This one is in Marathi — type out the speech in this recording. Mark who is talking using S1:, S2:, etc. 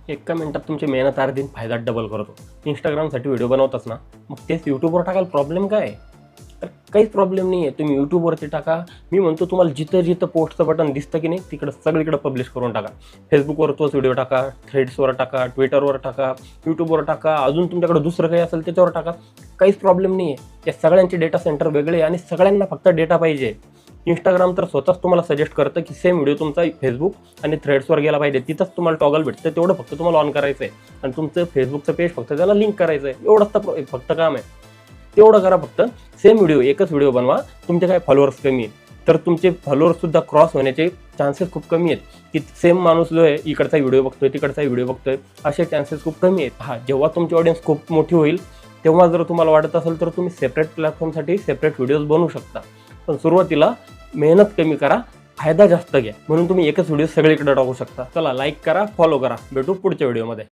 S1: एका मिनिटात तुमची मेहनत अर्धी फायदा डबल करतो. इंस्टाग्रामसाठी व्हिडिओ बनवताच ना, मग तेच यूट्यूबवर टाकायला प्रॉब्लेम काय आहे? तर काहीच प्रॉब्लेम नाही आहे. तुम्ही यूट्यूबवरती टाका. मी म्हणतो तुम्हाला जिथं जिथं पोस्टचं बटन दिसतं की नाही तिकडं सगळीकडे पब्लिश करून टाका. फेसबुकवर तोच व्हिडिओ टाका, थ्रेड्सवर टाका, ट्विटरवर टाका, यूट्यूबवर टाका, अजून तुमच्याकडे दुसरं काही असेल त्याच्यावर टाका. काहीच प्रॉब्लेम नाही आहे. या सगळ्यांचे डेटा सेंटर वेगळे आणि सगळ्यांना फक्त डेटा पाहिजे. इंस्टाग्राम तर स्वतःच तुम्हाला सजेस्ट करतं की सेम व्हिडिओ तुमचा फेसबुक आणि थ्रेड्सवर गेला पाहिजे. तिथंच तुम्हाला टॉगल भेटतं. तेवढं फक्त तुम्हाला ऑन करायचं आहे आणि तुमचं फेसबुकचं पेज फक्त त्याला लिंक करायचं आहे. एवढंच तर फक्त काम आहे. तेवढं करा फक्त. सेम व्हिडिओ एकच व्हिडिओ बनवा. तुमचे काय फॉलोअर्स कमी आहेत तर तुमचे फॉलोअर्ससुद्धा क्रॉस होण्याचे चान्सेस खूप कमी आहेत की सेम माणूस जो आहे इकडचा व्हिडिओ बघतोय तिकडचा व्हिडिओ बघतोय असे चान्सेस खूप कमी आहेत. हां, जेव्हा तुमची ऑडियन्स खूप मोठी होईल तेव्हा जर तुम्हाला वाटत असेल तर तुम्ही सेपरेट प्लॅटफॉर्मसाठी सेपरेट व्हिडिओज बनवू शकता. पण सुरुवातीला मेहनत कमी करा, फायदा जास्त घ्या. म्हणून तुम्ही एकच व्हिडिओ सगळीकडे टाकू शकता. चला, लाईक करा, फॉलो करा. भेटू पुढच्या व्हिडिओमध्ये.